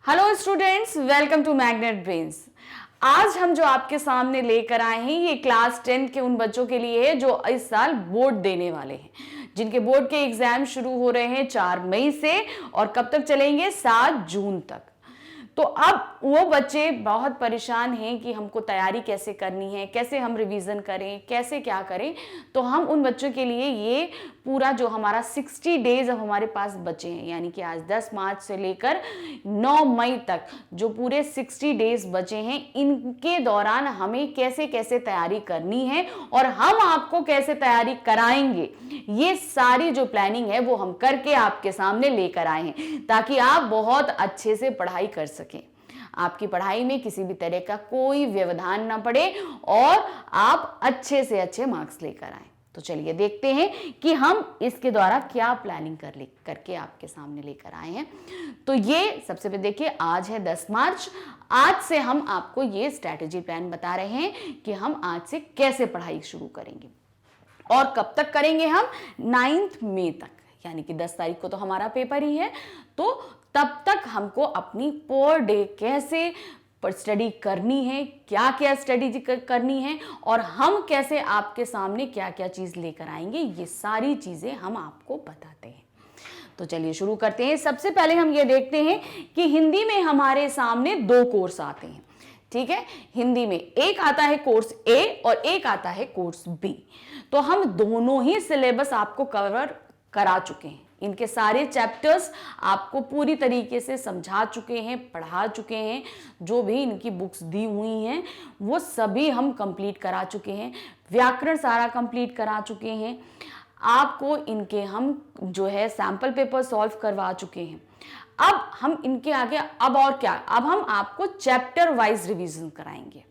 Hello students, welcome to Magnet Brains. आज हम जो आपके सामने लेकर आए हैं ये क्लास 10 के उन बच्चों के लिए है जो इस साल बोर्ड देने वाले हैं, जिनके बोर्ड के एग्जाम शुरू हो रहे हैं 4 मई से और कब तक चलेंगे 7 जून तक। तो अब वो बच्चे बहुत परेशान हैं कि हमको तैयारी कैसे करनी है, कैसे हम रिवीजन करें, कैसे क्या करें। तो हम उन बच्चों के लिए ये पूरा जो हमारा 60 डेज अब हमारे पास बचे हैं, यानी कि आज 10 मार्च से लेकर 9 मई तक जो पूरे 60 डेज बचे हैं, इनके दौरान हमें कैसे कैसे तैयारी करनी है और हम आपको कैसे तैयारी कराएंगे, ये सारी जो प्लानिंग है वो हम करके आपके सामने लेकर आए हैं ताकि आप बहुत अच्छे से पढ़ाई कर सकें, आपकी पढ़ाई में किसी भी तरह का कोई व्यवधान ना पड़े और आप अच्छे से अच्छे मार्क्स लेकर आए। तो चलिए देखते हैं कि हम इसके द्वारा क्या प्लानिंग करके आपके सामने लेकर आए हैं। तो ये सबसे पहले देखिए, आज है 10 मार्च। आज से हम आपको ये स्ट्रैटेजी प्लान बता रहे हैं कि हम आज से कैसे पढ़ाई शुरू करेंगे और कब तक करेंगे। हम 9 मई तक, यानी कि 10 तारीख को तो हमारा पेपर ही है, तो तब तक हमको अपनी पर डे कैसे स्टडी करनी है, क्या क्या स्टडी करनी है और हम कैसे आपके सामने क्या क्या चीज लेकर आएंगे, ये सारी चीजें हम आपको बताते हैं। तो चलिए शुरू करते हैं। सबसे पहले हम ये देखते हैं कि हिंदी में हमारे सामने 2 कोर्स आते हैं। ठीक है, हिंदी में एक आता है कोर्स ए और एक आता है कोर्स बी। तो हम दोनों ही सिलेबस आपको कवर करा चुके हैं, इनके सारे चैप्टर्स आपको पूरी तरीके से समझा चुके हैं, पढ़ा चुके हैं। जो भी इनकी बुक्स दी हुई हैं वो सभी हम कंप्लीट करा चुके हैं, व्याकरण सारा कंप्लीट करा चुके हैं, आपको इनके हम जो है सैंपल पेपर सॉल्व करवा चुके हैं। अब हम इनके आगे अब और क्या, अब हम आपको चैप्टर वाइज रिवीजन कराएंगे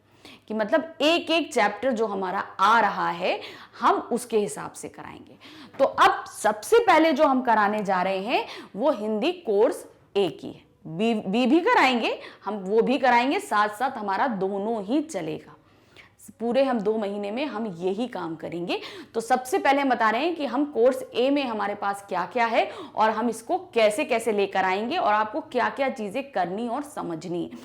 कि मतलब एक एक चैप्टर जो हमारा आ रहा है हम उसके हिसाब से कराएंगे। तो अब सबसे पहले जो हम कराने जा रहे हैं वो हिंदी कोर्स ए की है। बी भी कराएंगे, हम वो भी कराएंगे, साथ साथ हमारा दोनों ही चलेगा। पूरे हम 2 महीने में हम यही काम करेंगे। तो सबसे पहले हम बता रहे हैं कि हम कोर्स ए में हमारे पास क्या क्या है और हम इसको कैसे कैसे लेकर आएंगे और आपको क्या क्या चीजें करनी और समझनी है,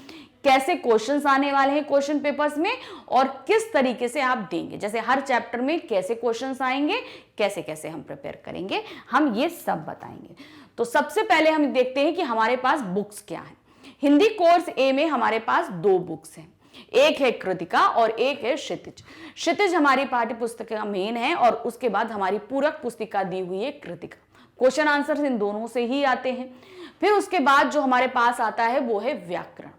कैसे क्वेश्चंस आने वाले हैं क्वेश्चन पेपर्स में और किस तरीके से आप देंगे, जैसे हर चैप्टर में कैसे क्वेश्चंस आएंगे, कैसे कैसे हम प्रिपेयर करेंगे, हम ये सब बताएंगे। तो सबसे पहले हम देखते हैं कि हमारे पास बुक्स क्या है। हिंदी कोर्स ए में हमारे पास 2 बुक्स हैं, एक है कृतिका और एक है क्षितिज। क्षितिज हमारी पाठ्य पुस्तक का मेन है और उसके बाद हमारी पूरक पुस्तिका दी हुई है कृतिका। क्वेश्चन आंसर इन दोनों से ही आते हैं। फिर उसके बाद जो हमारे पास आता है वो है व्याकरण।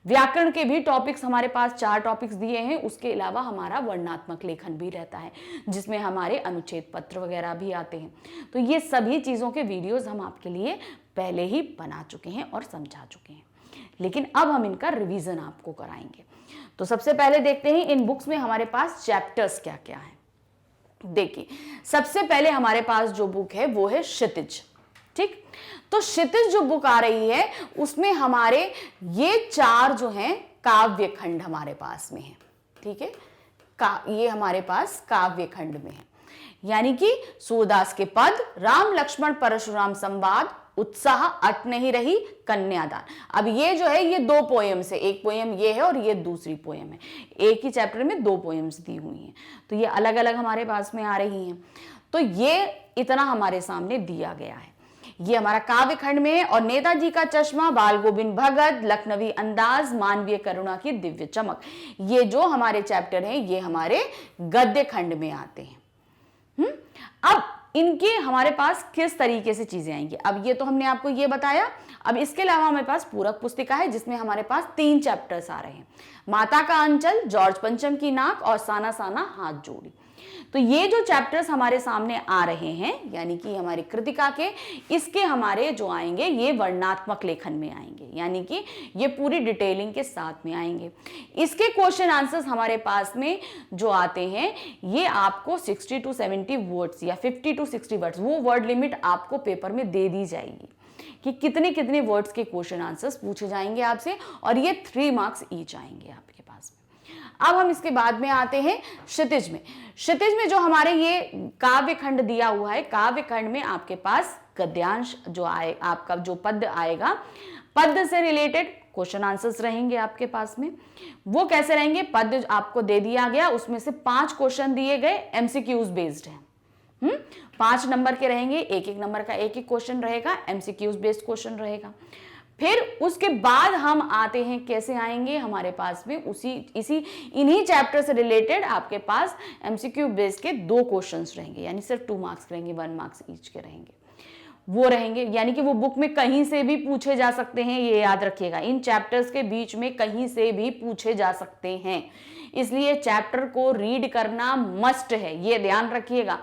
व्याकरण के भी टॉपिक्स हमारे पास 4 टॉपिक्स दिए हैं। उसके अलावा हमारा वर्णनात्मक लेखन भी रहता है जिसमें हमारे अनुच्छेद पत्र वगैरह भी आते हैं। तो ये सभी चीज़ों के वीडियोस हम आपके लिए पहले ही बना चुके हैं और समझा चुके हैं, लेकिन अब हम इनका रिवीजन आपको कराएंगे। तो सबसे पहले देखते हैं इन बुक्स में हमारे पास चैप्टर्स क्या क्या हैं। देखिए, सबसे पहले हमारे पास जो बुक है वो है क्षितिज। ठीक, तो क्षितिज जो बुक आ रही है उसमें हमारे ये 4 जो हैं काव्य खंड हमारे पास में है। ठीक है, ये हमारे पास काव्य खंड में है, यानी कि सूरदास के पद, राम लक्ष्मण परशुराम संवाद, उत्साह, अट नहीं रही, कन्यादान। अब ये जो है ये 2 पोएम्स है, एक पोएम ये है और ये दूसरी पोएम है। एक ही चैप्टर में 2 पोएम्स दी हुई हैं, तो ये अलग अलग हमारे पास में आ रही हैं। तो ये इतना हमारे सामने दिया गया है, ये हमारा काव्य खंड में है। और नेताजी का चश्मा, बाल गोविंद भगत, लखनवी अंदाज, मानवीय करुणा की दिव्य चमक, ये जो हमारे चैप्टर हैं ये हमारे गद्य खंड में आते हैं। अब इनके हमारे पास किस तरीके से चीजें आएंगी, अब ये तो हमने आपको ये बताया। अब इसके अलावा हमारे पास पूरक पुस्तिका है जिसमें हमारे पास 3 चैप्टर्स आ रहे हैं, माता का अंचल, जॉर्ज पंचम की नाक और साना साना हाथ जोड़ी। तो ये जो चैप्टर्स हमारे सामने आ रहे हैं, यानी कि हमारी कृतिका के, इसके हमारे जो आएंगे ये वर्णनात्मक लेखन में आएंगे, यानी कि ये पूरी डिटेलिंग के साथ में आएंगे। इसके क्वेश्चन आंसर्स हमारे पास में जो आते हैं ये आपको 60 to 70 वर्ड्स या 50 to 60 वर्ड्स, वो वर्ड लिमिट आपको पेपर में दे दी जाएगी कि कितने कितने वर्ड्स के क्वेश्चन आंसर्स पूछे जाएंगे आपसे, और ये 3 मार्क्स ईच आएंगे आपके पास में। अब हम इसके बाद में आते हैं क्षितिज में। क्षितिज में जो हमारे ये काव्य खंड दिया हुआ है, काव्य खंड में आपके पास गद्यांश जो आए, आपका जो पद्य आएगा पद से रिलेटेड क्वेश्चन आंसर्स रहेंगे आपके पास में। वो कैसे रहेंगे, पद आपको दे दिया गया, उसमें से 5 क्वेश्चन दिए गए, एमसीक्यूज बेस्ड है। 5 नंबर के रहेंगे, एक एक नंबर का एक एक क्वेश्चन रहेगा, एमसीक्यूज बेस्ड क्वेश्चन रहेगा। फिर उसके बाद हम आते हैं, कैसे आएंगे, हमारे पास में इन्हीं चैप्टर से रिलेटेड आपके पास एमसीक्यू बेस्ड के 2 क्वेश्चंस रहेंगे, यानी सिर्फ 2 मार्क्स के रहेंगे, 1 मार्क्स ईच के रहेंगे, वो रहेंगे। यानी कि वो बुक में कहीं से भी पूछे जा सकते हैं, ये याद रखिएगा, इन चैप्टर्स के बीच में कहीं से भी पूछे जा सकते हैं, इसलिए चैप्टर को रीड करना मस्ट है, ये ध्यान रखिएगा।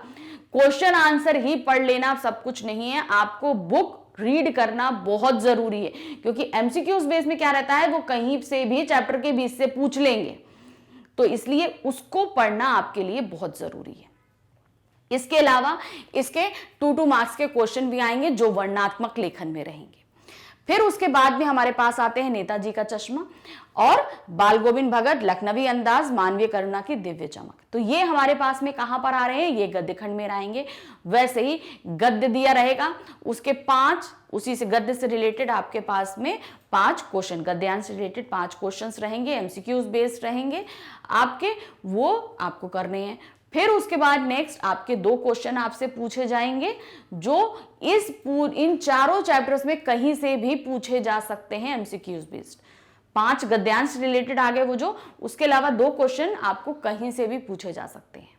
क्वेश्चन आंसर ही पढ़ लेना सब कुछ नहीं है, आपको बुक रीड करना बहुत जरूरी है, क्योंकि एमसीक्यूज बेस में क्या रहता है, वो कहीं से भी चैप्टर के बीच से पूछ लेंगे, तो इसलिए उसको पढ़ना आपके लिए बहुत जरूरी है। इसके अलावा इसके 2 मार्क्स के क्वेश्चन भी आएंगे जो वर्णनात्मक लेखन में रहेंगे। फिर उसके बाद में हमारे पास आते हैं नेताजी का चश्मा और बाल गोविंद भगत, लखनवी अंदाज, मानवीय करुणा की दिव्य चमक। तो ये हमारे पास में कहां पर आ रहे हैं, ये गद्य खंड में आएंगे। वैसे ही गद्य दिया रहेगा, उसके 5 उसी से गद्य से रिलेटेड आपके पास में 5 क्वेश्चन, गद्यांश से रिलेटेड 5 क्वेश्चंस रहेंगे, एमसीक्यूज बेस्ड रहेंगे आपके, वो आपको करने हैं। फिर उसके बाद नेक्स्ट आपके 2 क्वेश्चन आपसे पूछे जाएंगे जो इन चारों चैप्टर्स में कहीं से भी पूछे जा सकते हैं, एमसीक्यूज बेस्ड। 5 गद्यांश रिलेटेड आ गए वो जो, उसके अलावा 2 क्वेश्चन आपको कहीं से भी पूछे जा सकते हैं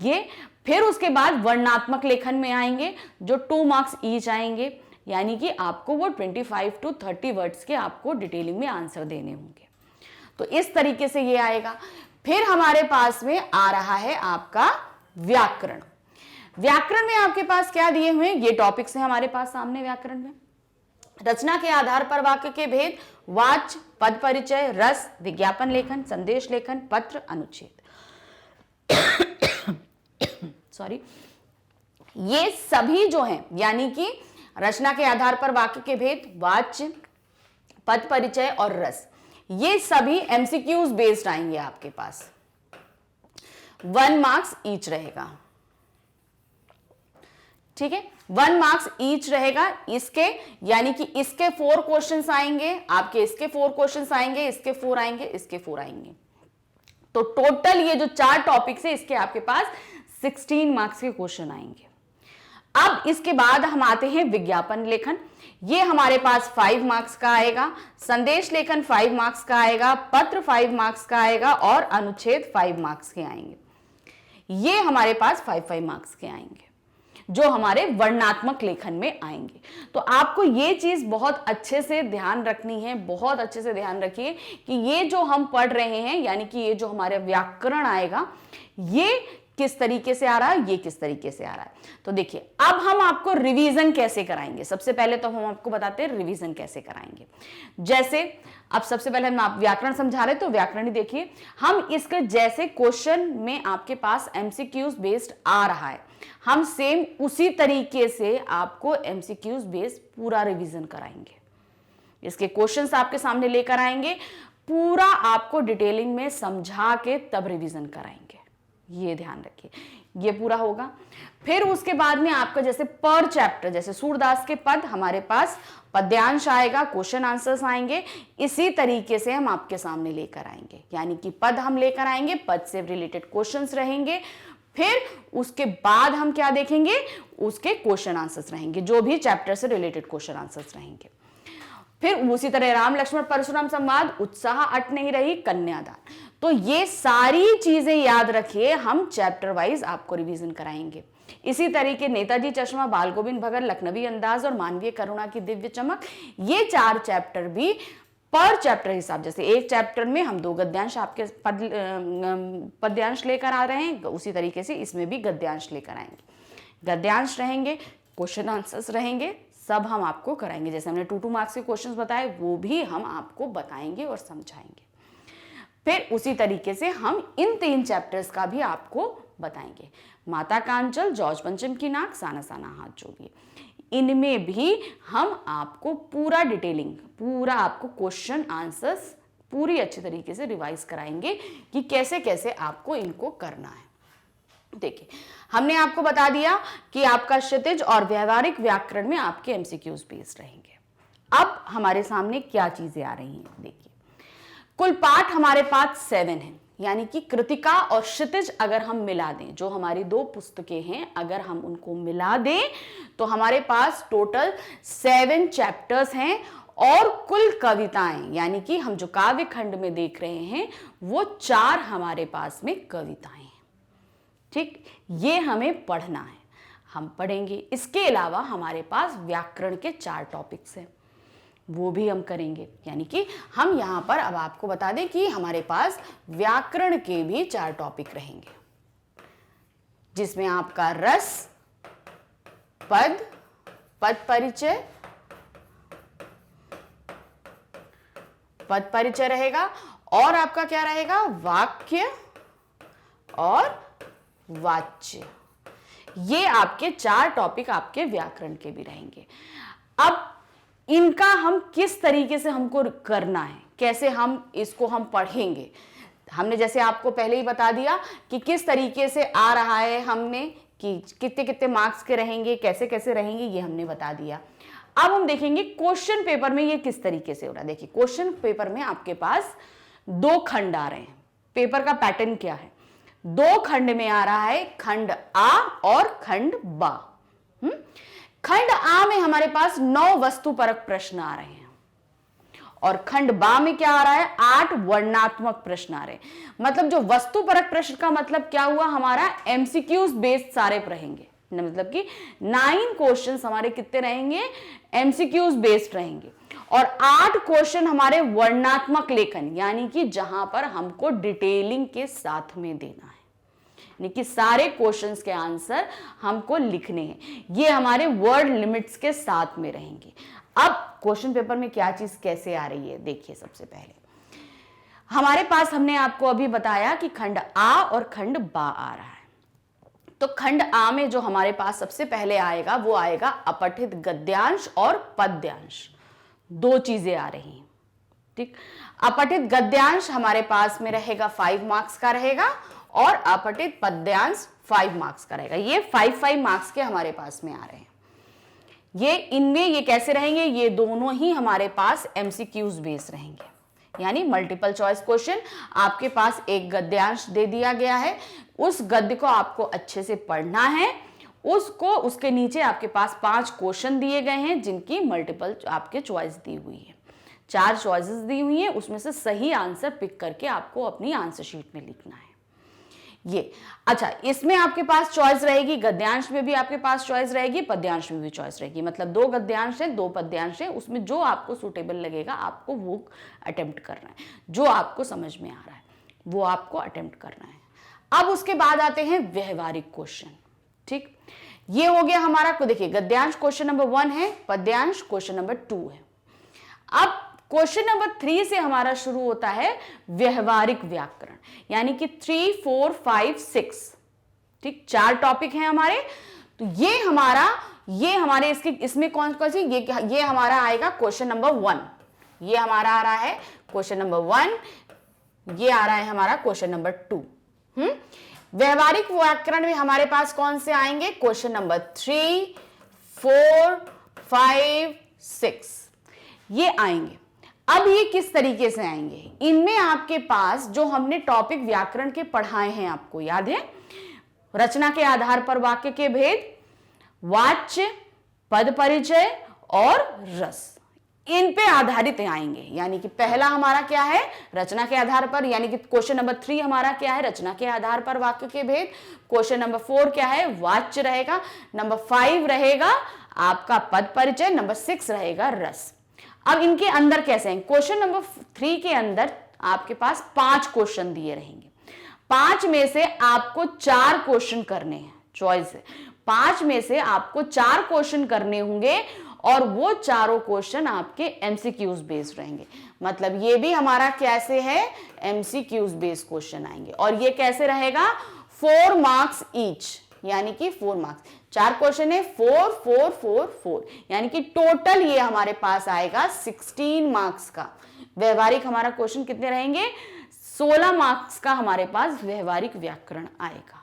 ये। फिर उसके बाद वर्णनात्मक लेखन में आएंगे जो 2 मार्क्स ईच आएंगे, यानी कि आपको वो 25 to 30 वर्ड्स के आपको डिटेलिंग में आंसर देने होंगे। तो इस तरीके से ये आएगा। फिर हमारे पास में आ रहा है आपका व्याकरण। व्याकरण में आपके पास क्या दिए हुए हैं, ये टॉपिक्स हैं हमारे पास सामने व्याकरण में। रचना के आधार पर वाक्य के भेद, वाच्य, पद परिचय, रस, विज्ञापन लेखन, संदेश लेखन, पत्र, अनुच्छेद। सॉरी, ये सभी जो हैं, यानी कि रचना के आधार पर वाक्य के भेद, वाच्य, पद परिचय और रस, ये सभी एमसीक्यूज बेस्ड आएंगे आपके पास। 1 मार्क्स ईच रहेगा, ठीक है, 1 मार्क्स ईच रहेगा इसके, यानी कि इसके 4 क्वेश्चंस आएंगे आपके, इसके 4 क्वेश्चंस आएंगे, इसके 4 आएंगे, इसके 4 आएंगे। तो टोटल ये जो 4 टॉपिक्स है इसके आपके पास 16 मार्क्स के क्वेश्चन आएंगे। अब इसके बाद हम आते हैं विज्ञापन लेखन। ये हमारे पास 5 मार्क्स का आएगा, संदेश लेखन 5 मार्क्स का आएगा, पत्र 5 मार्क्स का आएगा और अनुच्छेद 5 मार्क्स के आएंगे। ये हमारे पास 5 मार्क्स के आएंगे जो हमारे वर्णनात्मक लेखन में आएंगे। तो आपको ये चीज बहुत अच्छे से ध्यान रखनी है, बहुत अच्छे से ध्यान रखिए कि ये जो हम पढ़ रहे हैं, यानी कि ये जो हमारे व्याकरण आएगा, ये किस तरीके से आ रहा है, ये किस तरीके से आ रहा है। तो देखिए, अब हम आपको रिवीजन कैसे कराएंगे। सबसे पहले तो हम आपको बताते हैं रिवीजन कैसे कराएंगे। जैसे अब सबसे पहले हम आप व्याकरण समझा रहे, तो व्याकरण ही देखिए, हम इसके जैसे क्वेश्चन में आपके पास एमसीक्यूज बेस्ड आ रहा है, हम सेम उसी तरीके से आपको एमसीक्यूज बेस्ड पूरा रिवीजन कराएंगे। इसके क्वेश्चंस आपके सामने लेकर आएंगे, पूरा आपको डिटेलिंग में समझा के तब रिवीजन कराएंगे, ये ध्यान रखिए, ये पूरा होगा। फिर उसके बाद में आपका जैसे पर चैप्टर, जैसे सूरदास के पद, हमारे पास पद्यांश आएगा, क्वेश्चन आंसर्स आएंगे, इसी तरीके से हम आपके सामने लेकर आएंगे, यानी कि पद हम लेकर आएंगे, पद से रिलेटेड क्वेश्चंस रहेंगे। फिर उसके बाद हम क्या देखेंगे, उसके क्वेश्चन आंसर्स रहेंगे, जो भी चैप्टर से रिलेटेड क्वेश्चन आंसर्स रहेंगे। फिर उसी तरह राम लक्ष्मण परशुराम संवाद, उत्साह अट नहीं रही, कन्यादान। तो ये सारी चीजें याद रखिए, हम चैप्टर वाइज आपको रिवीजन कराएंगे। इसी तरीके नेताजी चश्मा, बाल गोविंद भगत, लखनवी अंदाज और मानवीय करुणा की दिव्य चमक, ये 4 चैप्टर भी पर चैप्टर हिसाब, जैसे एक चैप्टर में हम 2 गद्यांश आपके पद्यांश लेकर आ रहे हैं, उसी तरीके से इसमें भी गद्यांश लेकर आएंगे। गद्यांश रहेंगे, क्वेश्चन आंसर्स रहेंगे, सब हम आपको कराएंगे। जैसे हमने 2 मार्क्स के क्वेश्चंस बताए, वो भी हम आपको बताएंगे और समझाएंगे। फिर उसी तरीके से हम इन 3 चैप्टर्स का भी आपको बताएंगे। माता कांचल, जॉर्ज पंचम की नाक, साना साना हाथ जोड़िए, इनमें भी हम आपको पूरा डिटेलिंग, पूरा आपको क्वेश्चन आंसर्स पूरी अच्छी तरीके से रिवाइज कराएंगे कि कैसे कैसे आपको इनको करना है। देखिए, हमने आपको बता दिया कि आपका क्षितिज और व्यवहारिक व्याकरण में आपके एमसीक्यूज बेस्ड रहेंगे। अब हमारे सामने क्या चीजें आ रही हैं, देखिए कुल पाठ हमारे पास 7 है, यानी कि कृतिका और क्षितिज अगर हम मिला दें, जो हमारी 2 पुस्तकें हैं अगर हम उनको मिला दें तो हमारे पास टोटल 7 चैप्टर्स हैं और कुल कविताएं, यानी कि हम जो काव्य खंड में देख रहे हैं वो 4 हमारे पास में कविताएं हैं। ठीक, ये हमें पढ़ना है, हम पढ़ेंगे। इसके अलावा हमारे पास व्याकरण के 4 टॉपिक्स हैं, वो भी हम करेंगे। यानी कि हम यहां पर अब आपको बता दें कि हमारे पास व्याकरण के भी 4 टॉपिक रहेंगे, जिसमें आपका रस, पद, पद परिचय, पद परिचय रहेगा, और आपका क्या रहेगा, वाक्य और वाच्य। ये आपके 4 टॉपिक आपके व्याकरण के भी रहेंगे। अब इनका हम किस तरीके से हमको करना है, कैसे हम इसको हम पढ़ेंगे, हमने जैसे आपको पहले ही बता दिया कि किस तरीके से आ रहा है, हमने कि कितने कितने मार्क्स के रहेंगे, कैसे कैसे रहेंगे, ये हमने बता दिया। अब हम देखेंगे क्वेश्चन पेपर में ये किस तरीके से हो रहा है। देखिए क्वेश्चन पेपर में आपके पास 2 खंड आ रहे हैं। पेपर का पैटर्न क्या है, 2 खंड में आ रहा है, खंड आ और खंड बा। खंड आ में हमारे पास 9 वस्तुपरक प्रश्न आ रहे हैं और खंड बा में क्या आ रहा है, 8 वर्णनात्मक प्रश्न आ रहे हैं। मतलब जो वस्तुपरक प्रश्न का मतलब क्या हुआ, हमारा एमसीक्यूज बेस्ड सारे रहेंगे, मतलब कि 9 क्वेश्चंस हमारे कितने रहेंगे, एमसीक्यूज बेस्ड रहेंगे, और 8 क्वेश्चन हमारे वर्णनात्मक लेखन, यानी कि जहां पर हमको डिटेलिंग के साथ में देना है, यानी कि सारे क्वेश्चंस के आंसर हमको लिखने हैं, ये हमारे वर्ड लिमिट्स के साथ में रहेंगे। अब क्वेश्चन पेपर में क्या चीज कैसे आ रही है, देखिए सबसे पहले हमारे पास, हमने आपको अभी बताया कि खंड आ और खंड बा आ रहा है। तो खंड आ में जो हमारे पास सबसे पहले आएगा वो आएगा अपठित गद्यांश और पद्यांश, 2 चीजें आ रही हैं। ठीक, अपठित गद्यांश हमारे पास में रहेगा 5 मार्क्स का रहेगा और अपठित पद्यांश 5 मार्क्स का रहेगा। ये 5-5 मार्क्स के हमारे पास में आ रहे हैं। ये इनमें ये कैसे रहेंगे, ये दोनों ही हमारे पास एमसीक्यूज बेस्ड रहेंगे, यानी मल्टीपल चॉइस क्वेश्चन। आपके पास एक गद्यांश दे दिया गया है, उस गद्य को आपको अच्छे से पढ़ना है, उसको उसके नीचे आपके पास 5 क्वेश्चन दिए गए हैं जिनकी मल्टीपल आपके चॉइस दी हुई है, 4 चॉइसेस दी हुई है, उसमें से सही आंसर पिक करके आपको अपनी आंसर शीट में लिखना है। ये अच्छा, इसमें आपके पास चॉइस रहेगी, गद्यांश में भी आपके पास चॉइस रहेगी, पद्यांश में भी चॉइस रहेगी। मतलब 2 गद्यांश है, 2 पद्यांश है, उसमें जो आपको सूटेबल लगेगा आपको वो अटेम्प्ट करना है, जो आपको समझ में आ रहा है वो आपको अटेम्प्ट करना है। अब उसके बाद आते हैं व्यवहारिक क्वेश्चन। ठीक, ये हो गया हमारा, को देखिए गद्यांश क्वेश्चन नंबर 1 है, पद्यांश क्वेश्चन नंबर 2 है। अब क्वेश्चन नंबर 3 से हमारा शुरू होता है व्यवहारिक व्याकरण, यानी कि 3, 4, 5, 6। ठीक, 4 टॉपिक हैं हमारे। तो ये हमारे इसमें कौन कौन सी, ये हमारा आएगा क्वेश्चन नंबर 1, ये हमारा आ रहा है क्वेश्चन नंबर 1, ये आ रहा है हमारा क्वेश्चन नंबर 2। व्यवहारिक व्याकरण में हमारे पास कौन से आएंगे, क्वेश्चन नंबर 3, 4, 5, 6 ये आएंगे। अब ये किस तरीके से आएंगे, इनमें आपके पास जो हमने टॉपिक व्याकरण के पढ़ाए हैं, आपको याद है, रचना के आधार पर वाक्य के भेद, वाच्य, पद परिचय और रस, इन पे आधारित आएंगे। यानी कि पहला हमारा क्या है, रचना के आधार पर, यानी कि क्वेश्चन नंबर 3 हमारा क्या है, रचना के आधार पर वाक्य के भेद। क्वेश्चन नंबर 4 क्या है, वाच्य रहेगा। नंबर 5 रहेगा आपका पद परिचय। नंबर 6 रहेगा रस। अब इनके अंदर कैसे हैं, क्वेश्चन नंबर 3 के अंदर आपके पास 5 क्वेश्चन दिए रहेंगे। 5 में से आपको 4 क्वेश्चन करने हैं, चॉइस है। 5 में से आपको 4 क्वेश्चन करने होंगे और वो चारों क्वेश्चन आपके एमसीक्यूज बेस्ड रहेंगे। मतलब ये भी हमारा कैसे है, एमसीक्यूज बेस्ड क्वेश्चन आएंगे। और ये कैसे रहेगा, 4 मार्क्स ईच, यानी कि 4 मार्क्स, 4 क्वेश्चन है, 4, 4, 4, 4, यानी कि टोटल ये हमारे पास आएगा 16 मार्क्स का। व्यवहारिक हमारा क्वेश्चन कितने रहेंगे, 16 मार्क्स का हमारे पास व्यवहारिक व्याकरण आएगा।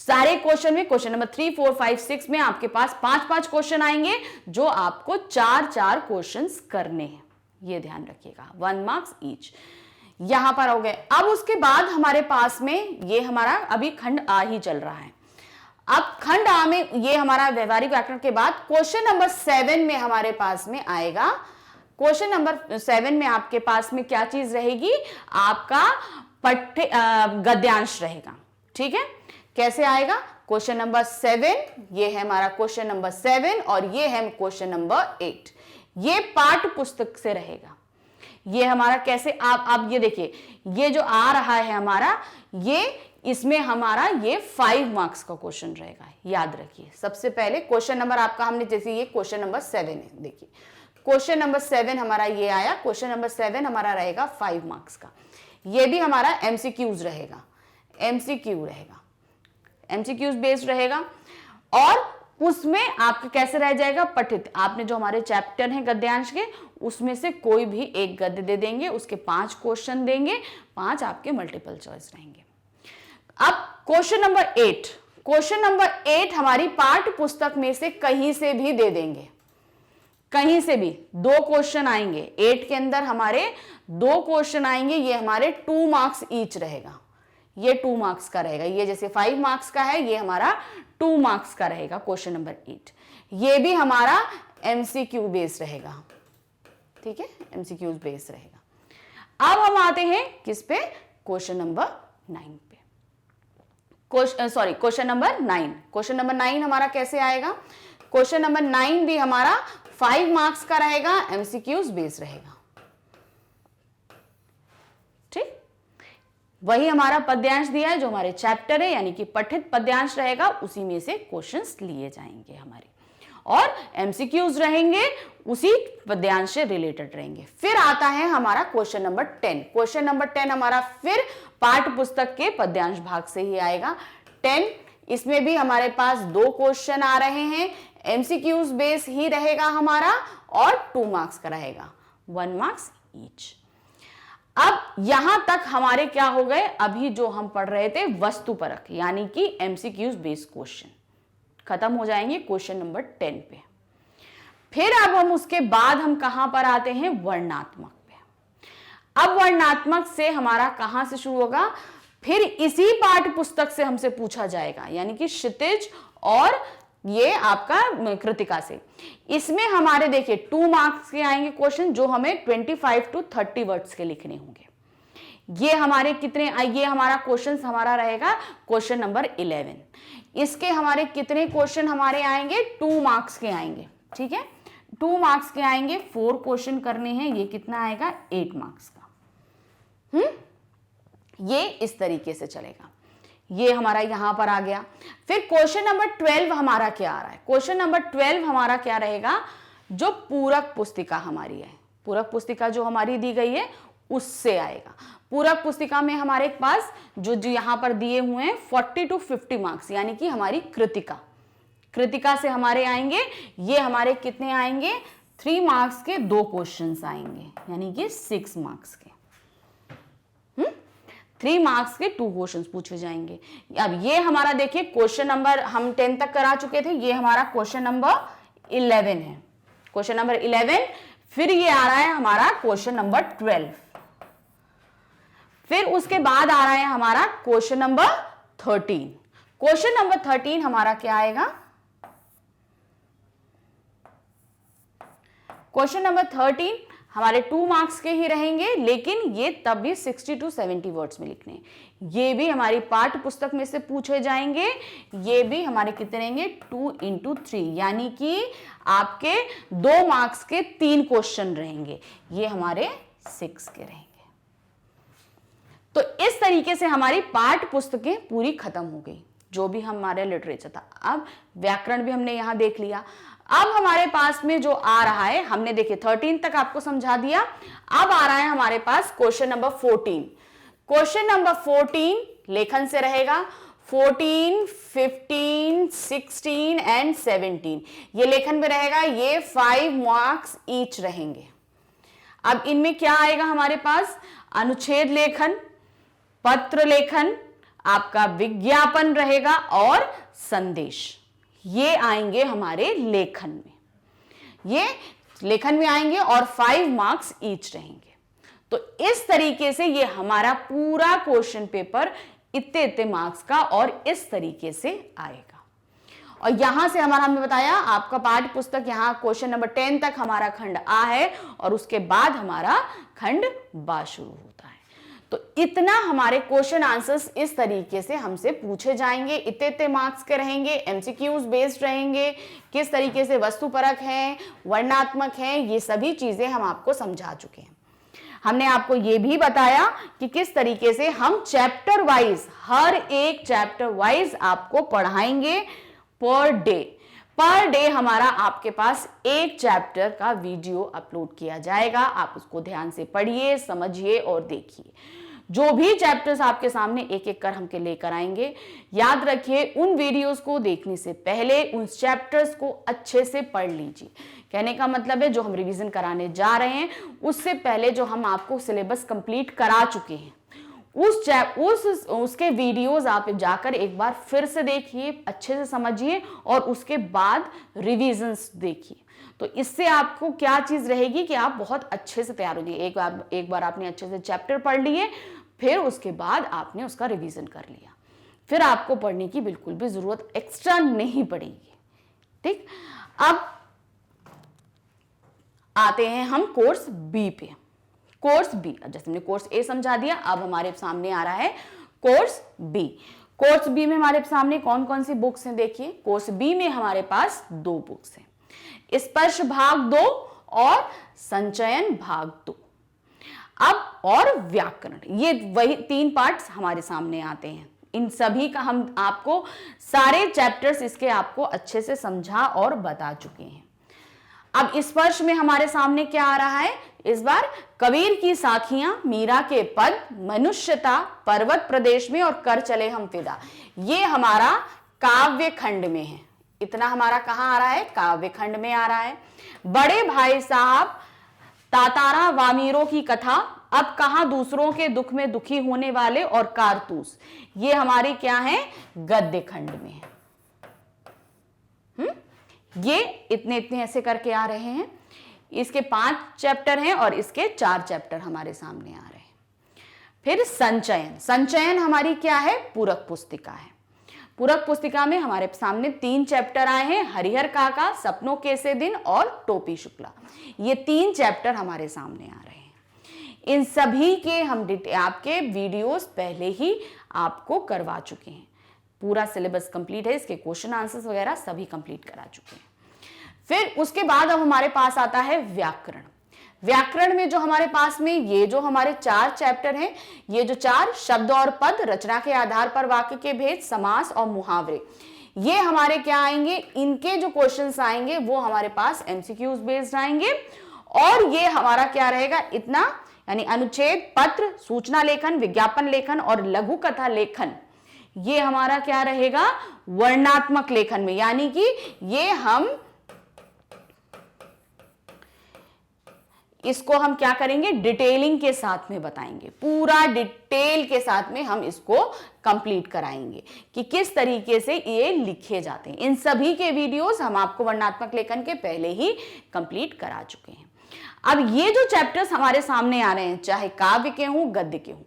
सारे क्वेश्चन में, क्वेश्चन नंबर 3, 4, 5, 6 में आपके पास 5-5 क्वेश्चन आएंगे, जो आपको 4-4 क्वेश्चंस करने हैं, ये ध्यान रखिएगा। 1 मार्क्स ईच। यहां पर हो गए। अब उसके बाद हमारे पास में ये हमारा अभी खंड आ ही चल रहा है। अब खंड आ में ये हमारा व्यवहारिक व्याकरण के बाद क्वेश्चन नंबर 7 में हमारे पास में आएगा। क्वेश्चन नंबर 7 में आपके पास में क्या चीज रहेगी? आपका गद्यांश रहेगा। ठीक है, कैसे आएगा? क्वेश्चन नंबर 7, ये है हमारा क्वेश्चन नंबर 7 और ये है क्वेश्चन नंबर 8। ये पाठ्य पुस्तक से रहेगा। ये हमारा कैसे, आप ये देखिए, ये जो आ रहा है हमारा, ये इसमें हमारा ये 5 मार्क्स का क्वेश्चन रहेगा। याद रखिए, सबसे पहले क्वेश्चन नंबर आपका हमने, जैसे ये क्वेश्चन नंबर 7 है, देखिए क्वेश्चन नंबर 7 हमारा ये आया। क्वेश्चन नंबर 7 हमारा रहेगा 5 मार्क्स का। ये भी हमारा एमसीक्यूज रहेगा, एमसीक्यू रहेगा, एमसीक्यूज बेस्ड रहेगा। और उसमें आपका कैसे रह जाएगा? पठित। आपने जो हमारे चैप्टर हैं गद्यांश के, उसमें से कोई भी एक गद्य दे देंगे, उसके 5 क्वेश्चन देंगे, 5 आपके मल्टीपल चॉइस रहेंगे। अब क्वेश्चन नंबर 8, क्वेश्चन नंबर 8 हमारी पाठ्य पुस्तक में से कहीं से भी दे देंगे, कहीं से भी 2 क्वेश्चन आएंगे। 8 के अंदर हमारे 2 क्वेश्चन आएंगे, ये हमारे 2 मार्क्स ईच रहेगा। ये 2 मार्क्स का रहेगा। ये जैसे 5 मार्क्स का है, ये हमारा 2 मार्क्स का रहेगा क्वेश्चन नंबर 8। ये भी हमारा एमसीक्यू बेस्ड रहेगा। ठीक है, एमसीक्यू बेस्ड रहेगा। अब हम आते हैं किस पे? क्वेश्चन नंबर 9 पे। Question number 9। क्वेश्चन नंबर 9 हमारा कैसे आएगा? क्वेश्चन नंबर 9 भी हमारा 5 मार्क्स का रहेगा, एमसीक्यूज बेस्ड रहेगा। ठीक, वही हमारा पद्यांश दिया है जो हमारे चैप्टर है, यानी कि पठित पद्यांश रहेगा, उसी में से क्वेश्चंस लिए जाएंगे हमारे, और एमसीक्यूज रहेंगे उसी पद्यांश से रिलेटेड रहेंगे। फिर आता है हमारा क्वेश्चन नंबर 10। क्वेश्चन नंबर 10 हमारा फिर पाठ्य पुस्तक के पद्यांश भाग से ही आएगा। 10, इसमें भी हमारे पास 2 क्वेश्चन आ रहे हैं, एमसीक्यूज बेस ही रहेगा हमारा, और 2 मार्क्स का रहेगा, 1 मार्क्स ईच। अब यहां तक हमारे क्या हो गए? अभी जो हम पढ़ रहे थे वस्तुपरक, यानी कि एमसीक्यूज बेस्ड क्वेश्चन खत्म हो जाएंगे क्वेश्चन नंबर 10 पे। फिर अब हम उसके बाद हम कहां पर आते हैं? वर्णनात्मक पे। अब वर्णनात्मक से हमारा कहां से शुरू होगा? फिर इसी पाठ्य पुस्तक से हमसे पूछा जाएगा, यानी कि क्षितिज और ये आपका कृतिका से। इसमें हमारे देखिए 2 मार्क्स के आएंगे क्वेश्चन, जो हमें 25 to 30 वर्ड्स के लिखने होंगे। ये हमारे कितने, ये हमारा क्वेश्चन हमारा रहेगा क्वेश्चन नंबर 11। इसके हमारे कितने क्वेश्चन हमारे आएंगे? 2 मार्क्स के आएंगे। ठीक है, 2 मार्क्स के आएंगे, 4 क्वेश्चन करने हैं। ये कितना आएगा? 8 मार्क्स का। ये इस तरीके से चलेगा। ये हमारा यहां पर आ गया। फिर क्वेश्चन नंबर 12 हमारा क्या आ रहा है? क्वेश्चन नंबर 12 हमारा क्या रहेगा? जो पूरक पुस्तिका हमारी है, पूरक पुस्तिका जो हमारी दी गई है उससे आएगा। पूरक पुस्तिका में हमारे पास जो यहां पर दिए हुए हैं 40 to 50 मार्क्स, यानी कि हमारी कृतिका, कृतिका से हमारे आएंगे। ये हमारे कितने आएंगे? 3 मार्क्स के 2 क्वेश्चंस आएंगे, यानी कि 6 मार्क्स के। 3 मार्क्स के 2 क्वेश्चंस पूछे जाएंगे। अब ये हमारा देखिए क्वेश्चन नंबर हम 10 तक करा चुके थे, ये हमारा क्वेश्चन नंबर 11 है, क्वेश्चन नंबर 11। फिर ये आ रहा है हमारा क्वेश्चन नंबर 12। फिर उसके बाद आ रहा है हमारा क्वेश्चन नंबर 13। क्वेश्चन नंबर 13 हमारा क्या आएगा? क्वेश्चन नंबर 13 हमारे 2 मार्क्स के ही रहेंगे, लेकिन ये तब भी 60 to 70 वर्ड्स में लिखने हैं। ये भी हमारी पाठ्य पुस्तक में से पूछे जाएंगे। ये भी हमारे कितने रहेंगे? 2 into 3, यानी कि आपके 2 मार्क्स के 3 क्वेश्चन रहेंगे। ये हमारे 6 के रहेंगे। तो इस तरीके से हमारी पाठ्य पुस्तकें पूरी खत्म हो गई, जो भी हमारे लिटरेचर था। अब व्याकरण भी हमने यहां देख लिया। अब हमारे पास में जो आ रहा है, हमने देखे 13 तक आपको समझा दिया। अब आ रहा है हमारे पास क्वेश्चन नंबर 14। क्वेश्चन नंबर 14 लेखन से रहेगा। 14, 15, 16 एंड 17 ये लेखन में रहेगा। ये 5 मार्क्स ईच रहेंगे। अब इनमें क्या आएगा हमारे पास? अनुच्छेद लेखन, पत्र लेखन, आपका विज्ञापन रहेगा और संदेश, ये आएंगे हमारे लेखन में। ये लेखन में आएंगे और 5 मार्क्स ईच रहेंगे। तो इस तरीके से ये हमारा पूरा क्वेश्चन पेपर इतने इतने मार्क्स का और इस तरीके से आएगा। और यहां से हमारा, हमने बताया आपका पाठ्य पुस्तक यहां क्वेश्चन नंबर 10 तक हमारा खंड आ है और उसके बाद हमारा खंड बा शुरू होता है। तो इतना हमारे क्वेश्चन आंसर्स इस तरीके से हमसे पूछे जाएंगे, इतने इतने मार्क्स के रहेंगे, एमसीक्यूज बेस्ड रहेंगे, किस तरीके से वस्तुपरक हैं, वर्णनात्मक हैं, ये सभी चीजें हम आपको समझा चुके हैं। हमने आपको ये भी बताया कि किस तरीके से हम चैप्टर वाइज, हर एक चैप्टर वाइज आपको पढ़ाएंगे पर डे हमारा आपके पास एक चैप्टर का वीडियो अपलोड किया जाएगा। आप उसको ध्यान से पढ़िए, समझिए और देखिए। जो भी चैप्टर्स आपके सामने एक एक कर हमके लेकर आएंगे, याद रखिए उन वीडियोस को देखने से पहले उन चैप्टर्स को अच्छे से पढ़ लीजिए। कहने का मतलब है जो हम रिवीजन कराने जा रहे हैं उससे पहले जो हम आपको सिलेबस कंप्लीट करा चुके हैं उसके वीडियोस आप जाकर एक बार फिर से देखिए, अच्छे से समझिए और उसके बाद रिवीजन्स देखिए। तो इससे आपको क्या चीज रहेगी कि आप बहुत अच्छे से तैयार होंगे। एक बार आपने अच्छे से चैप्टर पढ़ लिए, फिर उसके बाद आपने उसका रिवीजन कर लिया, फिर आपको पढ़ने की बिल्कुल भी जरूरत एक्स्ट्रा नहीं पड़ेगी। ठीक, अब आते हैं हम कोर्स बी पे। कोर्स बी, जैसे हमने कोर्स ए समझा दिया, अब हमारे सामने आ रहा है कोर्स बी। कोर्स बी में हमारे सामने कौन कौन सी बुक्स हैं देखिए। कोर्स बी में हमारे पास 2 बुक्स हैं, स्पर्श भाग 2 और संचयन भाग 2। अब और व्याकरण, ये वही 3 पार्ट्स हमारे सामने आते हैं। इन सभी का हम आपको सारे चैप्टर्स इसके आपको अच्छे से समझा और बता चुके हैं। अब स्पर्श में हमारे सामने क्या आ रहा है इस बार? कबीर की साखियां, मीरा के पद, मनुष्यता, पर्वत प्रदेश में और कर चले हम फिदा। ये हमारा काव्य खंड में है। इतना हमारा कहां आ रहा है? काव्य खंड में आ रहा है। बड़े भाई साहब, तातारा वामीरों की कथा, अब कहां दूसरों के दुख में दुखी होने वाले और कारतूस, ये हमारी क्या है? गद्य खंड में है। ये इतने इतने ऐसे करके आ रहे हैं। इसके 5 चैप्टर हैं और इसके 4 चैप्टर हमारे सामने आ रहे हैं। फिर संचयन, संचयन हमारी क्या है? पूरक पुस्तिका है। पूरक पुस्तिका में हमारे सामने 3 चैप्टर आए हैं, हरिहर काका, सपनों के से दिन और टोपी शुक्ला। ये 3 चैप्टर हमारे सामने आ रहे हैं। इन सभी के हम आपके वीडियोस पहले ही आपको करवा चुके हैं। पूरा सिलेबस कंप्लीट है, इसके क्वेश्चन आंसर्स वगैरह सभी कंप्लीट करा चुके हैं। फिर उसके बाद अब हमारे पास आता है व्याकरण। व्याकरण में जो हमारे पास में ये जो हमारे 4 चैप्टर हैं, ये जो 4 शब्द और पद, रचना के आधार पर वाक्य के भेद, समास और मुहावरे, ये हमारे क्या आएंगे? इनके जो क्वेश्चंस आएंगे वो हमारे पास एमसीक्यूज बेस्ड आएंगे। और ये हमारा क्या रहेगा? इतना, यानी अनुच्छेद, पत्र, सूचना लेखन, विज्ञापन लेखन और लघु कथा लेखन, ये हमारा क्या रहेगा? वर्णनात्मक लेखन में। यानी कि ये हम इसको हम क्या करेंगे? डिटेलिंग के साथ में बताएंगे, पूरा डिटेल के साथ में हम इसको कंप्लीट कराएंगे कि किस तरीके से ये लिखे जाते हैं। इन सभी के वीडियोस हम आपको वर्णनात्मक लेखन के पहले ही कंप्लीट करा चुके हैं। अब ये जो चैप्टर्स हमारे सामने आ रहे हैं, चाहे काव्य के हों, गद्य के हों,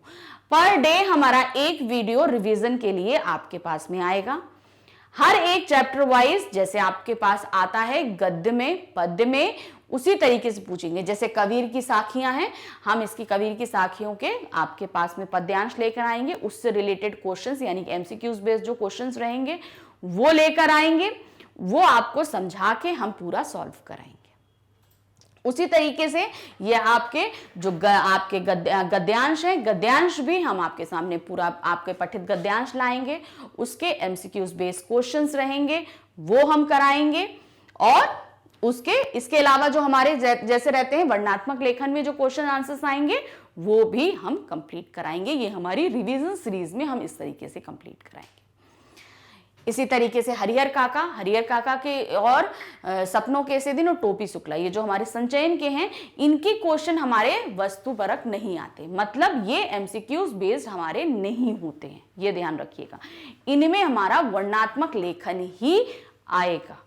पर डे हमारा एक वीडियो रिवीजन के लिए आपके पास में आएगा। हर एक चैप्टर वाइज जैसे आपके पास आता है गद्य में, पद्य में, उसी तरीके से पूछेंगे। जैसे कबीर की साखियां हैं, हम इसकी कबीर की साखियों के आपके पास में पद्यांश लेकर आएंगे, उससे रिलेटेड क्वेश्चंस यानी कि एमसीक्यूज बेस्ड जो क्वेश्चंस रहेंगे वो लेकर आएंगे, वो आपको समझा के हम पूरा सॉल्व कराएंगे। उसी तरीके से ये आपके जो आपके गद्यांश हैं, गद्यांश भी हम आपके सामने पूरा आपके पठित गद्यांश लाएंगे, उसके एमसीक्यूज बेस्ड क्वेश्चंस रहेंगे वो हम कराएंगे। और इसके अलावा जो हमारे जैसे रहते हैं वर्णनात्मक लेखन में जो क्वेश्चन आंसर्स आएंगे वो भी हम कंप्लीट कराएंगे। ये हमारी रिवीजन सीरीज में हम इस तरीके से कंप्लीट कराएंगे। इसी तरीके से हरिहर काका के और सपनों के ऐसे दिन और टोपी शुक्ला, ये जो हमारे संचयन के हैं, इनके क्वेश्चन हमारे वस्तुपरक नहीं आते, मतलब ये एमसीक्यूज बेस्ड हमारे नहीं होते हैं, ये ध्यान रखिएगा। इनमें हमारा वर्णनात्मक लेखन ही आएगा,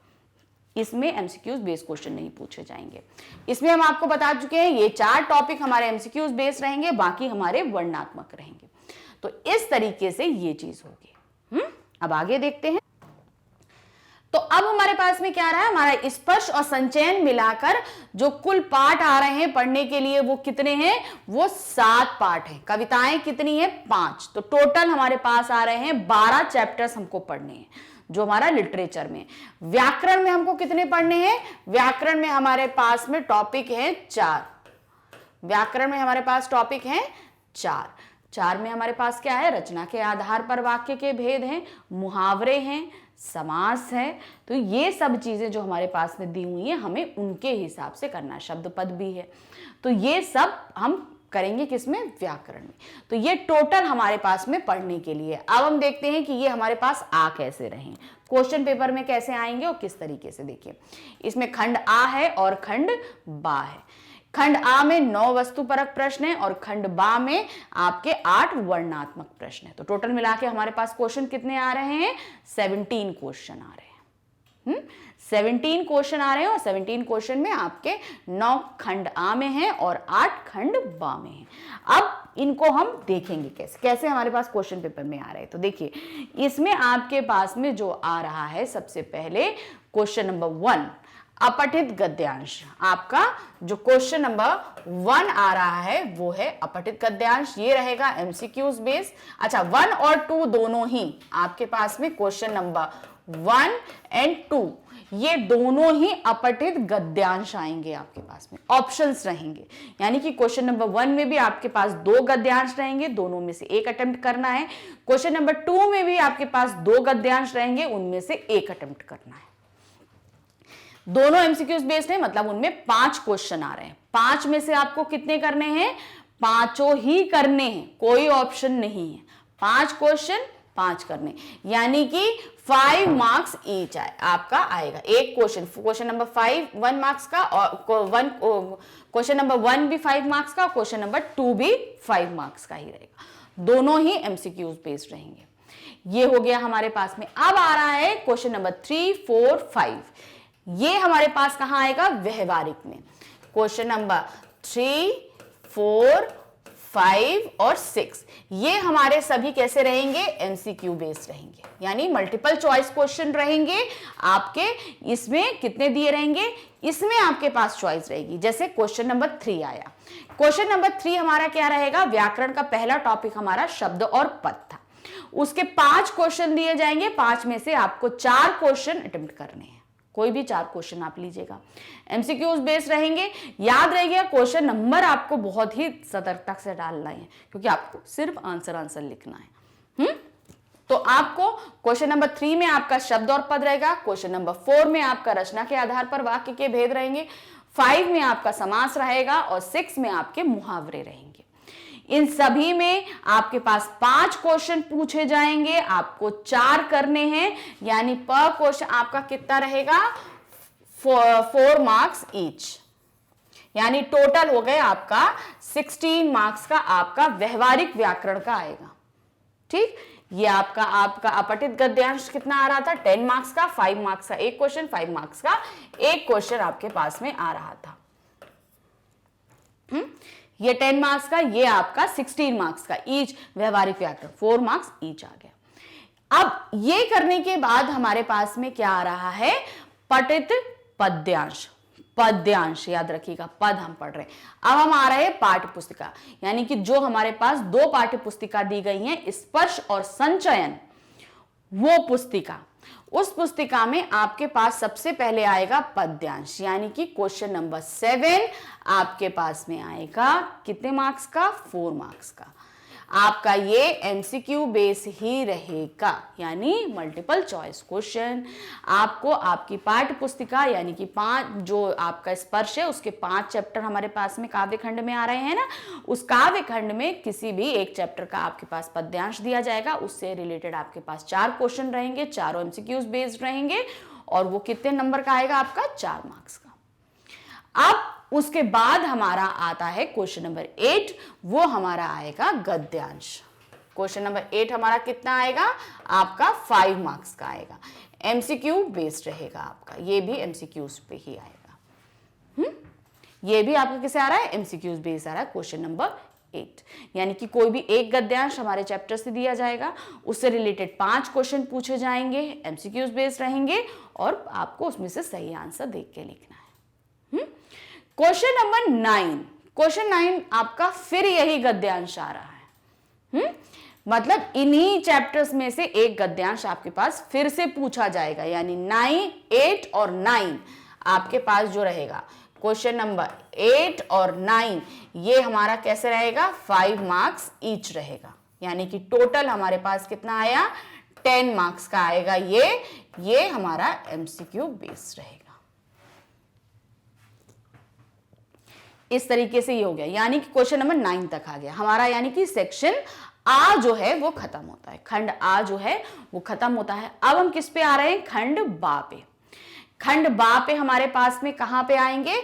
इसमें एमसीक्यूज बेस्ड क्वेश्चन नहीं पूछे जाएंगे। इसमें हम आपको बता चुके हैं ये 4 टॉपिक हमारे एमसीक्यूज बेस्ड रहेंगे, बाकी हमारे वर्णनात्मक रहेंगे। तो इस तरीके से ये चीज होगी। अब आगे देखते हैं। तो अब हमारे पास में क्या रहा है, हमारा स्पर्श और संचयन मिलाकर जो कुल पाठ आ रहे हैं पढ़ने के लिए वो कितने हैं, वो 7 पाठ हैं। कविताएं कितनी है, 5। तो टोटल हमारे पास आ रहे हैं 12 चैप्टर्स हमको पढ़ने हैं, जो हमारा लिटरेचर में। व्याकरण में हमको कितने पढ़ने हैं, व्याकरण में हमारे पास में टॉपिक है 4। व्याकरण में हमारे पास टॉपिक है 4 में हमारे पास क्या है, रचना के आधार पर वाक्य के भेद हैं, मुहावरे हैं, समास है। तो ये सब चीजें जो हमारे पास में दी हुई है हमें उनके हिसाब से करना, शब्द पद भी है। तो ये सब हम करेंगे किसमें, व्याकरण में। तो ये टोटल हमारे पास में पढ़ने के लिए। अब हम देखते हैं कि ये हमारे पास आ कैसे रहे, क्वेश्चन पेपर में कैसे आएंगे और किस तरीके से। देखिए इसमें खंड आ है और खंड बा है। खंड आ में 9 वस्तुपरक प्रश्न है और खंड बा में आपके 8 वर्णनात्मक प्रश्न है। तो टोटल मिला के हमारे पास क्वेश्चन कितने आ रहे हैं, 17 क्वेश्चन आ रहे हैं। 17 क्वेश्चन आ रहे हैं और 17 क्वेश्चन में आपके 9 खंड आ में हैं और 8 खंड बा में हैं। अब इनको हम देखेंगे कैसे कैसे हमारे पास क्वेश्चन पेपर में आ रहे हैं। तो देखिए इसमें आपके पास में जो आ रहा है, सबसे पहले क्वेश्चन नंबर 1 अपठित गद्यांश। आपका जो क्वेश्चन नंबर 1 आ रहा है वो है अपठित गद्यांश, ये रहेगा एमसीक्यूज बेस। अच्छा 1 और 2 दोनों ही आपके पास में क्वेश्चन नंबर 1 एंड 2 ये दोनों ही अपठित गद्यांश आएंगे आपके पास में, ऑप्शंस रहेंगे। यानी कि क्वेश्चन नंबर 1 में भी आपके पास 2 गद्यांश रहेंगे, दोनों में से एक अटेम्प्ट करना है। क्वेश्चन नंबर 2 में भी आपके पास 2 गद्यांश रहेंगे, उनमें से एक अटेम्प्ट करना है। दोनों एमसीक्यूज बेस्ड है, मतलब उनमें 5 क्वेश्चन आ रहे हैं। 5 में से आपको कितने करने हैं, 5 ही करने हैं, कोई ऑप्शन नहीं है। 5 क्वेश्चन 5 करने, यानी कि 5 मार्क्स ईच आपका आएगा। एक क्वेश्चन नंबर 1 मार्क्स का और क्वेश्चन नंबर 1 भी 5 मार्क्स का, क्वेश्चन नंबर 2 भी 5 मार्क्स का ही रहेगा। दोनों ही एमसीक्यूज बेस्ड रहेंगे। ये हो गया हमारे पास में। अब आ रहा है क्वेश्चन नंबर 3, 4, 5। ये हमारे पास कहां आएगा, व्यवहारिक में। क्वेश्चन नंबर 3, 4, 5 और 6 ये हमारे सभी कैसे रहेंगे, एमसीक्यू बेस्ड रहेंगे, यानी मल्टीपल चॉइस क्वेश्चन रहेंगे आपके। इसमें कितने दिए रहेंगे, इसमें आपके पास चॉइस रहेगी। जैसे क्वेश्चन नंबर 3 आया, क्वेश्चन नंबर 3 हमारा क्या रहेगा, व्याकरण का पहला टॉपिक हमारा शब्द और पद था। उसके 5 क्वेश्चन दिए जाएंगे, 5 में से आपको 4 क्वेश्चन अटेम्प्ट करने हैं। कोई भी 4 क्वेश्चन आप लीजिएगा, एमसीक्यूज बेस्ड रहेंगे। याद रहिएगा क्वेश्चन नंबर आपको बहुत ही सतर्कता से डालना है, क्योंकि आपको सिर्फ आंसर लिखना है। तो आपको क्वेश्चन नंबर 3 में आपका शब्द और पद रहेगा, क्वेश्चन नंबर 4 में आपका रचना के आधार पर वाक्य के भेद रहेंगे, 5 में आपका समास रहेगा और 6 में आपके मुहावरे रहेंगे। इन सभी में आपके पास 5 क्वेश्चन पूछे जाएंगे, आपको 4 करने हैं, यानी पर क्वेश्चन आपका कितना रहेगा, 4 मार्क्स ईच। यानी टोटल हो गए आपका 16 मार्क्स का आपका व्यवहारिक व्याकरण का आएगा। ठीक, ये आपका अपठित गद्यांश कितना आ रहा था, 10 मार्क्स का, 5 मार्क्स का एक क्वेश्चन, 5 मार्क्स का एक क्वेश्चन आपके पास में आ रहा था। ये 10 मार्क्स का, ये आपका 16 मार्क्स का ईच व्यवहारिक व्याकरण, 4 मार्क्स ईच आ गया। अब ये करने के बाद हमारे पास में क्या आ रहा है, पठित पद्यांश। पद्यांश याद रखिएगा, पद हम पढ़ रहे हैं। अब हम आ रहे हैं पाठ्य पुस्तिका, यानी कि जो हमारे पास 2 पाठ्य पुस्तिका दी गई हैं, स्पर्श और संचयन, वो पुस्तिका। उस पुस्तिका में आपके पास सबसे पहले आएगा पद्यांश, यानी कि क्वेश्चन नंबर 7 आपके पास में आएगा कितने मार्क्स का, 4 मार्क्स का। आपका ये एमसीक्यू बेस ही रहेगा, यानी मल्टीपल चॉइस क्वेश्चन। आपको आपकी पाठ्य पुस्तिका यानी कि 5 जो आपका स्पर्श है उसके 5 चैप्टर हमारे पास में काव्य खंड में आ रहे हैं ना, उस काव्य खंड में किसी भी एक चैप्टर का आपके पास पद्यांश दिया जाएगा, उससे रिलेटेड आपके पास 4 क्वेश्चन रहेंगे, चारों एमसीक्यूज बेस्ड रहेंगे, और वो कितने नंबर का आएगा आपका 4 मार्क्स का। अब उसके बाद हमारा आता है क्वेश्चन नंबर 8, वो हमारा आएगा गद्यांश। क्वेश्चन नंबर 8 हमारा कितना आएगा आपका 5 मार्क्स का आएगा, एमसीक्यू बेस्ड रहेगा आपका, ये भी एमसीक्यूज पे ही आएगा। ये भी आपका किसे आ रहा है, एमसीक्यूज बेस्ड आ रहा है क्वेश्चन नंबर 8। यानी कि कोई भी एक गद्यांश हमारे चैप्टर से दिया जाएगा, उससे रिलेटेड 5 क्वेश्चन पूछे जाएंगे, एमसीक्यूज बेस्ड रहेंगे, और आपको उसमें से सही आंसर देख के लिखना है। क्वेश्चन नंबर 9, क्वेश्चन 9 आपका फिर यही गद्यांश आ रहा है। मतलब इन्हीं चैप्टर्स में से एक गद्यांश आपके पास फिर से पूछा जाएगा, यानी 9, 8 और 9 आपके पास जो रहेगा, क्वेश्चन नंबर 8 और 9 ये हमारा कैसे रहेगा, 5 मार्क्स ईच रहेगा, यानी कि टोटल हमारे पास कितना आया, 10 मार्क्स का आएगा। ये हमारा एमसीक्यू बेस्ड रहेगा। इस तरीके से ये हो गया, यानी कि क्वेश्चन नंबर 9 तक आ गया हमारा, यानी कि सेक्शन आ जो है वो खत्म होता है, खंड आ जो है वो खत्म होता है। अब हम किस पे आ रहे हैं, खंड बा पे। खंड बा पे हमारे पास में कहां पे आएंगे,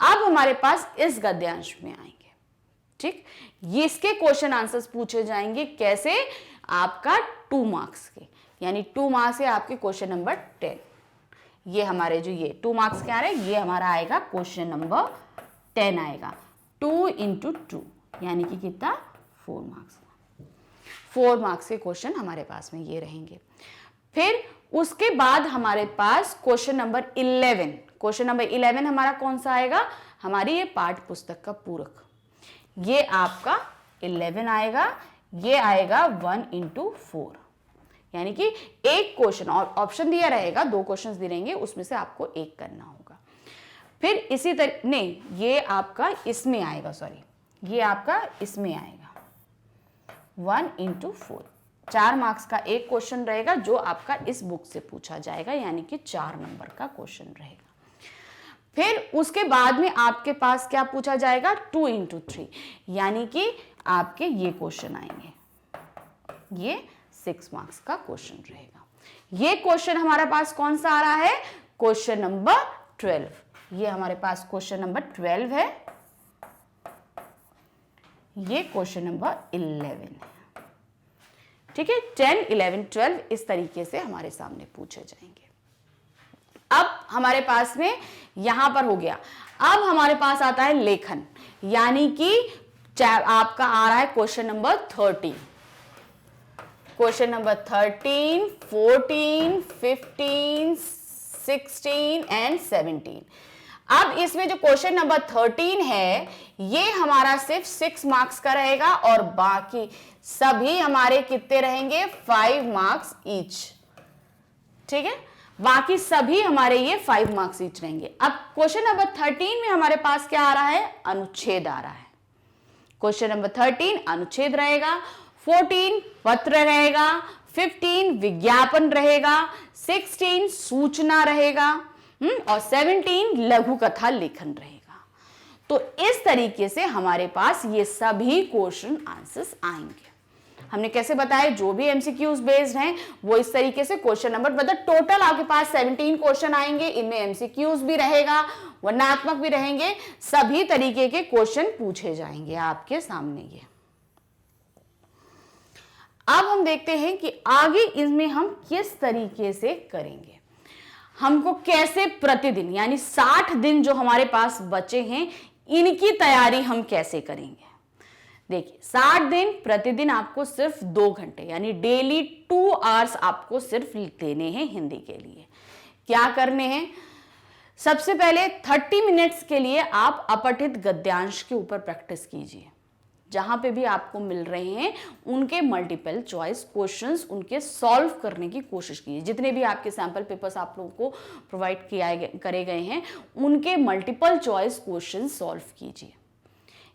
अब हमारे पास इस गद्यांश में आएंगे। ठीक, ये इसके क्वेश्चन आंसर्स पूछे जाएंगे, कैसे, आपका 2 मार्क्स के, यानी 2 मार्क्स के आपके क्वेश्चन नंबर 10। ये हमारे जो ये 2 मार्क्स के आ रहे हैं, ये हमारा आएगा क्वेश्चन नंबर 10 आएगा, 2 × 2 यानी कि कितना, 4 मार्क्स। 4 मार्क्स के क्वेश्चन हमारे पास में ये रहेंगे। फिर उसके बाद हमारे पास क्वेश्चन नंबर 11, क्वेश्चन नंबर 11 हमारा कौन सा आएगा, हमारी ये पाठ्य पुस्तक का पूरक, ये आपका 11 आएगा, ये आएगा 1 × 4, यानी कि एक क्वेश्चन, और ऑप्शन दिया रहेगा, 2 क्वेश्चन दिए रहेंगे, उसमें से आपको एक करना होगा। फिर इसी तरह नहीं, ये आपका इसमें आएगा, सॉरी, ये आपका इसमें आएगा 1 × 4, 4 मार्क्स का एक क्वेश्चन रहेगा जो आपका इस बुक से पूछा जाएगा, यानी कि 4 नंबर का क्वेश्चन रहेगा। फिर उसके बाद में आपके पास क्या पूछा जाएगा, 2 × 3, यानी कि आपके ये क्वेश्चन आएंगे, ये 6 मार्क्स का क्वेश्चन रहेगा। ये क्वेश्चन हमारे पास कौन सा आ रहा है, क्वेश्चन नंबर 12, ये हमारे पास क्वेश्चन नंबर 12 है, ये क्वेश्चन नंबर 11 है। ठीक है, 10, 11, 12 इस तरीके से हमारे सामने पूछे जाएंगे। अब हमारे पास में यहां पर हो गया, अब हमारे पास आता है लेखन, यानी कि आपका आ रहा है question number 13, question number 13, 14, 15, 16 and 17। अब इसमें जो क्वेश्चन नंबर 13 है ये हमारा सिर्फ 6 मार्क्स का रहेगा, और बाकी सभी हमारे कितने रहेंगे, 5 मार्क्स ईच। ठीक है, बाकी सभी हमारे ये 5 मार्क्स ईच रहेंगे। अब क्वेश्चन नंबर 13 में हमारे पास क्या आ रहा है, अनुच्छेद आ रहा है। क्वेश्चन नंबर 13 अनुच्छेद रहेगा, 14 पत्र रहेगा, 15 विज्ञापन रहेगा, 16 सूचना रहेगा, और 17 लघु कथा लेखन रहेगा। तो इस तरीके से हमारे पास ये सभी क्वेश्चन आंसर्स आएंगे। हमने कैसे बताया, जो भी एमसीक्यूज बेस्ड हैं वो इस तरीके से क्वेश्चन नंबर, मतलब टोटल आपके पास 17 क्वेश्चन आएंगे, इनमें एमसीक्यूज भी रहेगा, वर्णनात्मक भी रहेंगे, सभी तरीके के क्वेश्चन पूछे जाएंगे आपके सामने। ये अब हम देखते हैं कि आगे इसमें हम किस तरीके से करेंगे, हमको कैसे प्रतिदिन, यानी 60 दिन जो हमारे पास बचे हैं इनकी तैयारी हम कैसे करेंगे। देखिए 60 दिन, प्रतिदिन आपको सिर्फ 2 घंटे यानी डेली 2 आवर्स आपको सिर्फ देने हैं हिंदी के लिए। क्या करने हैं, सबसे पहले 30 मिनट्स के लिए आप अपठित गद्यांश के ऊपर प्रैक्टिस कीजिए। जहां पे भी आपको मिल रहे हैं उनके मल्टीपल चॉइस क्वेश्चंस उनके सॉल्व करने की कोशिश कीजिए। जितने भी आपके सैंपल पेपर्स आप लोगों को प्रोवाइड करे गए हैं उनके मल्टीपल चॉइस क्वेश्चन सॉल्व कीजिए।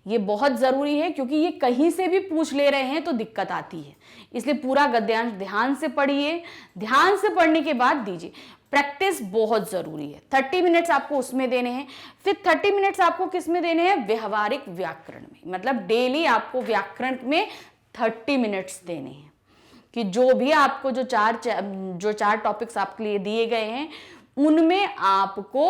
ये बहुत ज़रूरी है क्योंकि ये कहीं से भी पूछ ले रहे हैं तो दिक्कत आती है। इसलिए पूरा गद्यांश ध्यान से पढ़िए, ध्यान से पढ़ने के बाद दीजिए। प्रैक्टिस बहुत ज़रूरी है। 30 मिनट्स आपको उसमें देने हैं। फिर 30 मिनट्स आपको किस में देने हैं? व्यवहारिक व्याकरण में। मतलब डेली आपको व्याकरण में 30 मिनट्स देने हैं कि जो भी आपको जो चार टॉपिक्स आपके लिए दिए गए हैं उनमें आपको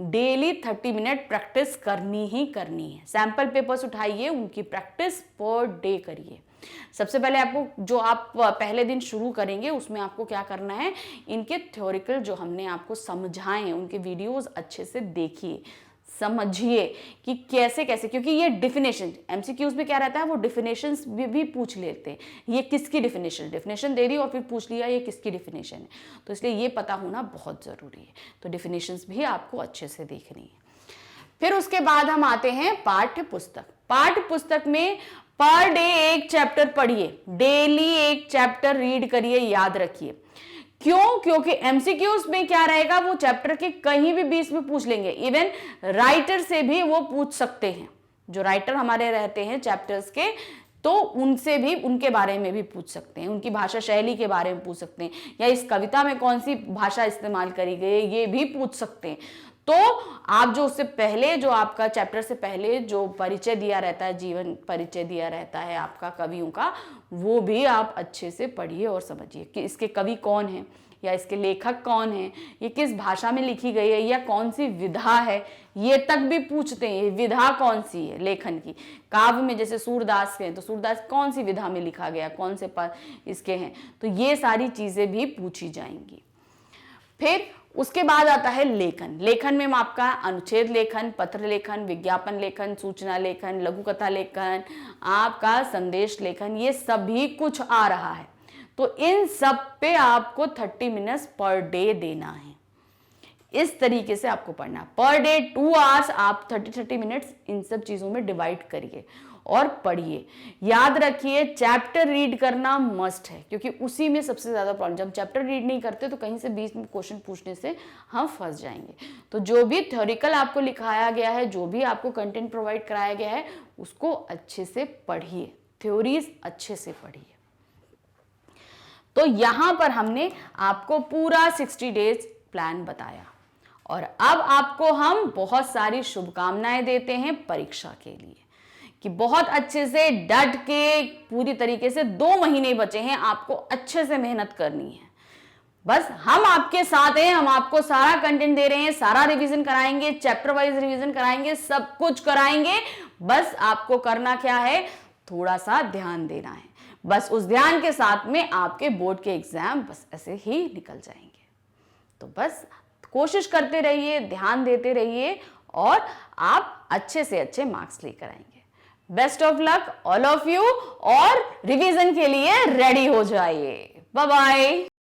डेली 30 मिनट प्रैक्टिस करनी ही करनी है। सैंपल पेपर्स उठाइए, उनकी प्रैक्टिस पर डे करिए। सबसे पहले आपको जो आप पहले दिन शुरू करेंगे उसमें आपको क्या करना है, इनके थ्योरिकल जो हमने आपको समझाए हैं उनके वीडियोस अच्छे से देखिए, समझिए कि कैसे कैसे, क्योंकि ये डिफिनेशन एमसीक्यूज में क्या रहता है, वो डिफिनेशंस भी पूछ लेते हैं। ये किसकी डिफिनेशन दे दी और फिर पूछ लिया ये किसकी डिफिनेशन है, तो इसलिए ये पता होना बहुत ज़रूरी है। तो डिफिनेशंस भी आपको अच्छे से देखनी है। फिर उसके बाद हम आते हैं पाठ्य पुस्तक। पाठ्य पुस्तक में पर डे एक चैप्टर पढ़िए, डेली एक चैप्टर रीड करिए, याद रखिए। क्यों? क्योंकि एमसीक्यूज में क्या रहेगा, वो चैप्टर के कहीं भी बीच में पूछ लेंगे। इवन राइटर से भी वो पूछ सकते हैं, जो राइटर हमारे रहते हैं चैप्टर्स के, तो उनसे भी, उनके बारे में भी पूछ सकते हैं, उनकी भाषा शैली के बारे में पूछ सकते हैं, या इस कविता में कौन सी भाषा इस्तेमाल करी गई ये भी पूछ सकते हैं। तो आप जो उससे पहले, जो आपका चैप्टर से पहले जो परिचय दिया रहता है, जीवन परिचय दिया रहता है आपका कवियों का, वो भी आप अच्छे से पढ़िए और समझिए कि इसके कवि कौन हैं या इसके लेखक कौन हैं, ये किस भाषा में लिखी गई है या कौन सी विधा है, ये तक भी पूछते हैं। विधा कौन सी है लेखन की? काव्य में जैसे सूरदास के हैं तो सूरदास कौन सी विधा में लिखा गया, कौन से इसके हैं, तो ये सारी चीज़ें भी पूछी जाएंगी। फिर उसके बाद आता है लेखन। लेखन में आपका अनुच्छेद लेखन, पत्र लेखन, विज्ञापन लेखन, सूचना लेखन, लघु कथा लेखन, आपका संदेश लेखन, ये सभी कुछ आ रहा है। तो इन सब पे आपको 30 मिनट्स पर डे देना है। इस तरीके से आपको पढ़ना। पर डे 2 आवर्स आप 30 मिनट्स इन सब चीज़ों में डिवाइड करिए और पढ़िए। याद रखिए चैप्टर रीड करना मस्ट है, क्योंकि उसी में सबसे ज़्यादा प्रॉब्लम, जब चैप्टर रीड नहीं करते तो कहीं से बीच में क्वेश्चन पूछने से हम फंस जाएंगे। तो जो भी थ्योरिकल आपको लिखाया गया है, जो भी आपको कंटेंट प्रोवाइड कराया गया है, उसको अच्छे से पढ़िए, थ्योरीज अच्छे से पढ़िए। तो यहाँ पर हमने आपको पूरा 60 डेज प्लान बताया और अब आपको हम बहुत सारी शुभकामनाएं देते हैं परीक्षा के लिए कि बहुत अच्छे से डट के, पूरी तरीके से 2 महीने बचे हैं, आपको अच्छे से मेहनत करनी है। बस हम आपके साथ हैं, हम आपको सारा कंटेंट दे रहे हैं, सारा रिवीजन कराएंगे, चैप्टर वाइज रिवीजन कराएंगे, सब कुछ कराएंगे। बस आपको करना क्या है, थोड़ा सा ध्यान देना है। बस उस ध्यान के साथ में आपके बोर्ड के एग्जाम बस ऐसे ही निकल जाएंगे। तो बस कोशिश करते रहिए, ध्यान देते रहिए और आप अच्छे से अच्छे मार्क्स लेकर आएंगे। Best of luck all of you, और रिवीजन के लिए रेडी हो जाइए। Bye bye.